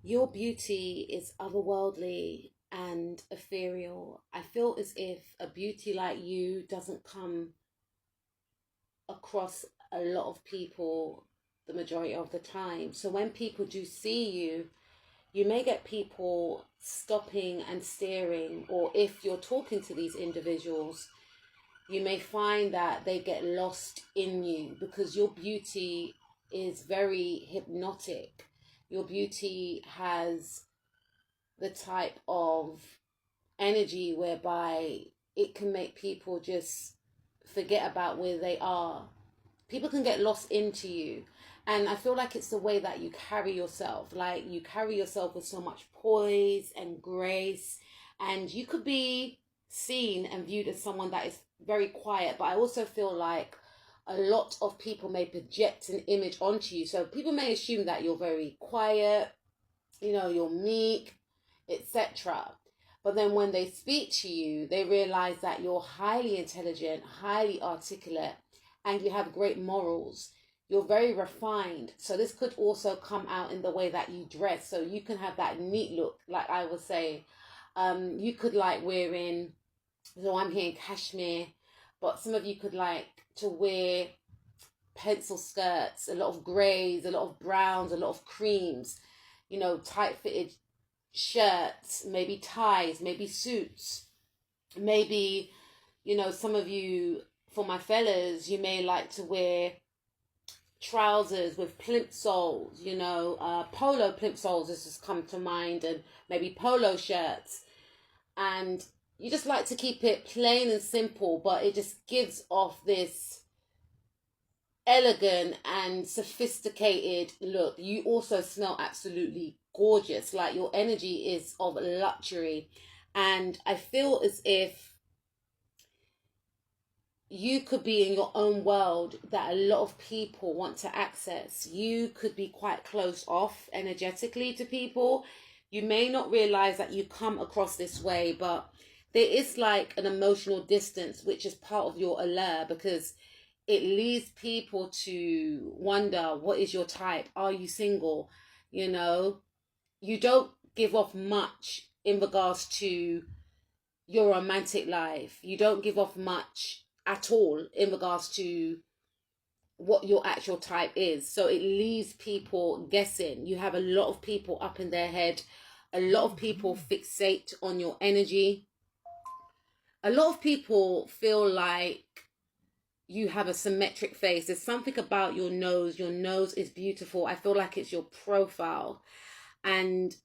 Your beauty is otherworldly and ethereal. I feel as if a beauty like you doesn't come across a lot of people the majority of the time. So when people do see you, you may get people stopping and staring, or if you're talking to these individuals, you may find that they get lost in you because your beauty is very hypnotic. Your beauty has the type of energy whereby it can make people just forget about where they are. People can get lost into you. And I feel like it's the way that you carry yourself. Like, you carry yourself with so much poise and grace. And you could be seen and viewed as someone that is very quiet. But I also feel like a lot of people may project an image onto you. So people may assume that you're very quiet, you're meek, etc. But then when they speak to you, they realize that you're highly intelligent, highly articulate, and you have great morals. You're very refined. So this could also come out in the way that you dress. So you can have that neat look, like I would say. You could like wearing, so I'm here in cashmere, but some of you could like to wear pencil skirts, a lot of grays, a lot of browns, a lot of creams, tight fitted shirts, maybe ties, maybe suits, maybe, some of you, for my fellas, you may like to wear trousers with plimp soles, polo plimp soles has just come to mind, and maybe polo shirts. And you just like to keep it plain and simple, but it just gives off this elegant and sophisticated look. You also smell absolutely gorgeous. Like, your energy is of luxury. And I feel as if you could be in your own world that a lot of people want to access. You could be quite close off energetically to people. You may not realize that you come across this way, but there is like an emotional distance, which is part of your allure, because it leads people to wonder, what is your type? Are you single? You don't give off much in regards to your romantic life. You don't give off much at all in regards to what your actual type is. So it leaves people guessing. You have a lot of people up in their head. A lot of people fixate on your energy. A lot of people feel like you have a symmetric face. There's something about your nose. Your nose is beautiful. I feel like it's your profile. And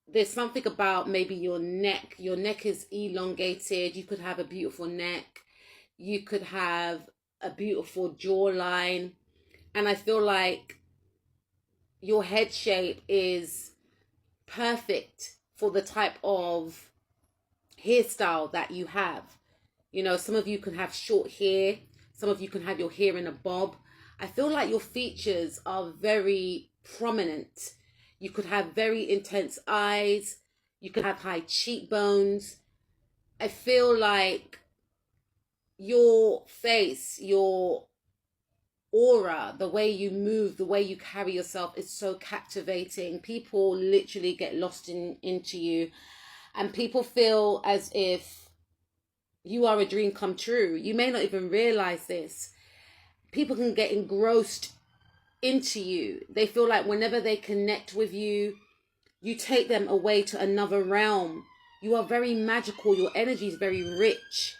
there's something about maybe your neck. Your neck is elongated. You could have a beautiful neck. You could have a beautiful jawline. And I feel like your head shape is perfect for the type of hairstyle that you have. Some of you can have short hair. Some of you can have your hair in a bob. I feel like your features are very prominent. You could have very intense eyes. You could have high cheekbones. I feel like your face, your aura, the way you move, the way you carry yourself is so captivating. People literally get lost into you, and people feel as if you are a dream come true. You may not even realize this. People can get engrossed into you. They feel like whenever they connect with you, you take them away to another realm. You are very magical. Your energy is very rich.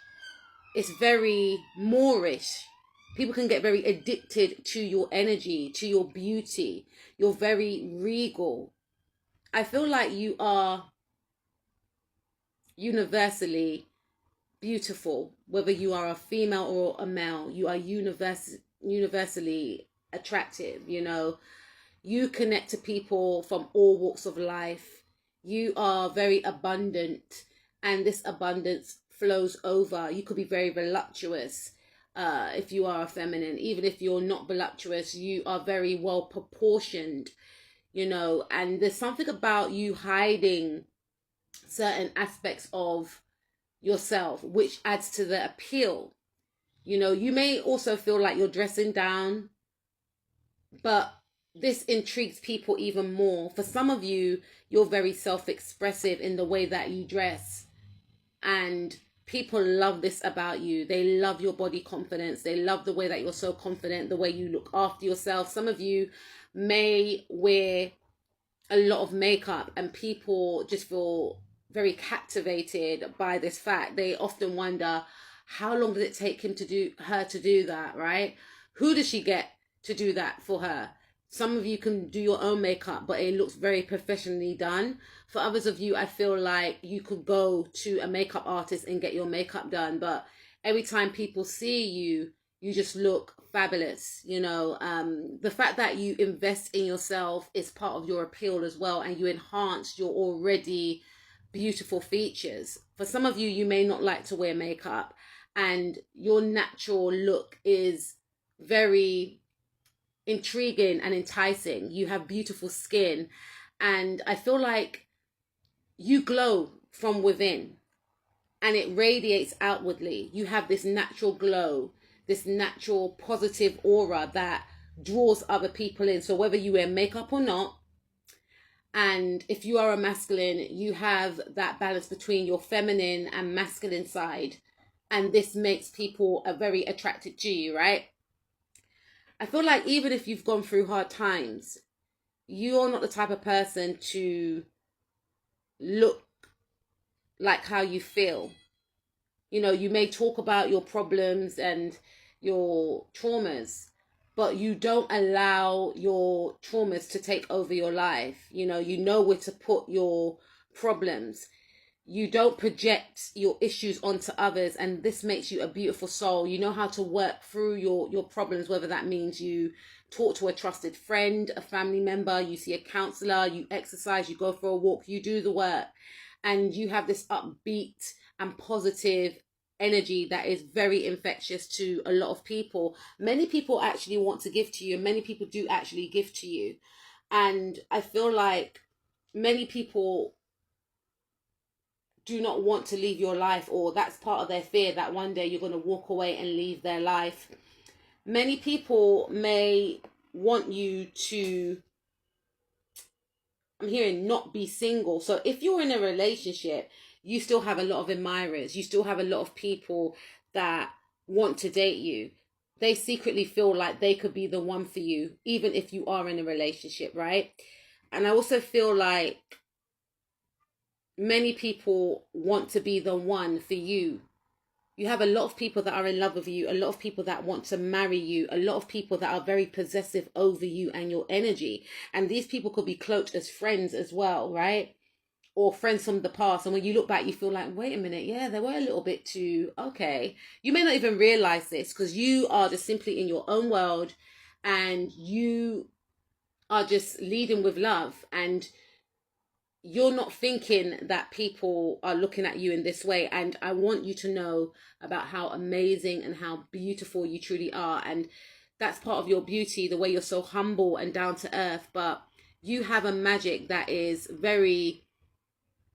It's very Moorish. People can get very addicted to your energy, to your beauty. You're very regal. I feel like you are universally beautiful, whether you are a female or a male. You are universally attractive. You connect to people from all walks of life. You are very abundant, and this abundance flows over. You could be very voluptuous if you are a feminine. Even if you're not voluptuous, you are very well proportioned, and there's something about you hiding certain aspects of yourself which adds to the appeal. You may also feel like you're dressing down, but this intrigues people even more. For some of you, you're very self-expressive in the way that you dress, and people love this about you. They love your body confidence. They love the way that you're so confident, the way you look after yourself. Some of you may wear a lot of makeup and people just feel very captivated by this fact. They often wonder, how long did it take her to do that, right? Who does she get to do that for her? Some of you can do your own makeup, but it looks very professionally done. For others of you, I feel like you could go to a makeup artist and get your makeup done, but every time people see you, you just look fabulous. You know, the fact that you invest in yourself is part of your appeal as well, and you enhance your already beautiful features. For some of you, you may not like to wear makeup, and your natural look is very intriguing and enticing. You have beautiful skin, and I feel like you glow from within and it radiates outwardly. You have this natural glow, this natural positive aura that draws other people in. So whether you wear makeup or not, and if you are a masculine, you have that balance between your feminine and masculine side, and this makes people very attracted to you, right? I feel like even if you've gone through hard times, you're not the type of person to look like how you feel. You know, you may talk about your problems and your traumas, but you don't allow your traumas to take over your life. You know where to put your problems. You don't project your issues onto others, and this makes you a beautiful soul. You know how to work through your problems, whether that means you talk to a trusted friend, a family member, you see a counselor, you exercise, you go for a walk, you do the work, and you have this upbeat and positive energy that is very infectious to a lot of people. Many people actually want to give to you, and many people do actually give to you. And I feel like many people do not want to leave your life, or that's part of their fear, that one day you're going to walk away and leave their life. Many people may want you to, I'm hearing, not be single. So if you're in a relationship, you still have a lot of admirers. You still have a lot of people that want to date you. They secretly feel like they could be the one for you, even if you are in a relationship, right? And I also feel like many people want to be the one for you. You have a lot of people that are in love with you, a lot of people that want to marry you, a lot of people that are very possessive over you and your energy. And these people could be cloaked as friends as well, right? Or friends from the past. And when you look back, you feel like, wait a minute, yeah, they were a little bit too, okay. You may not even realize this because you are just simply in your own world and you are just leading with love, and you're not thinking that people are looking at you in this way. And I want you to know about how amazing and how beautiful you truly are. And that's part of your beauty, the way you're so humble and down to earth. But you have a magic that is very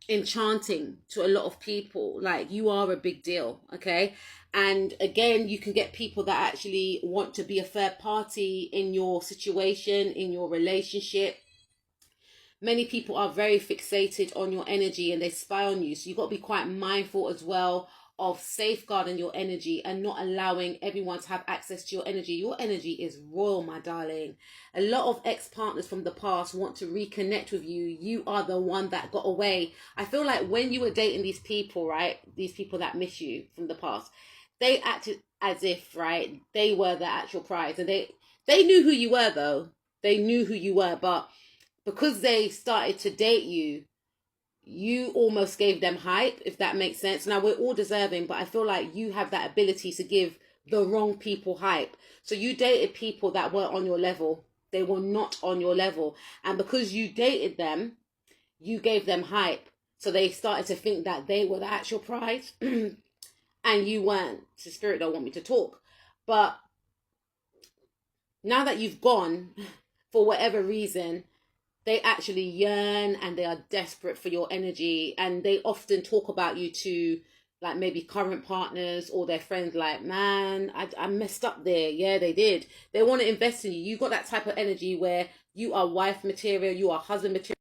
enchanting to a lot of people. Like, you are a big deal, okay? And again, you can get people that actually want to be a third party in your situation, in your relationship. Many people are very fixated on your energy and they spy on you. So you've got to be quite mindful as well of safeguarding your energy and not allowing everyone to have access to your energy. Your energy is royal, my darling. A lot of ex-partners from the past want to reconnect with you. You are the one that got away. I feel like when you were dating these people, right, these people that miss you from the past, they acted as if, right, they were the actual prize. And they knew who you were, though. They knew who you were, but because they started to date you, you almost gave them hype, if that makes sense. Now, we're all deserving, but I feel like you have that ability to give the wrong people hype. So you dated people that weren't on your level. They were not on your level. And because you dated them, you gave them hype. So they started to think that they were the actual prize and you weren't. So spirit don't want me to talk. But now that you've gone, for whatever reason, they actually yearn and they are desperate for your energy. And they often talk about you to, like, maybe current partners or their friends, like, man, I messed up there. Yeah, they did. They want to invest in you. You got that type of energy where You are wife material, you are husband material.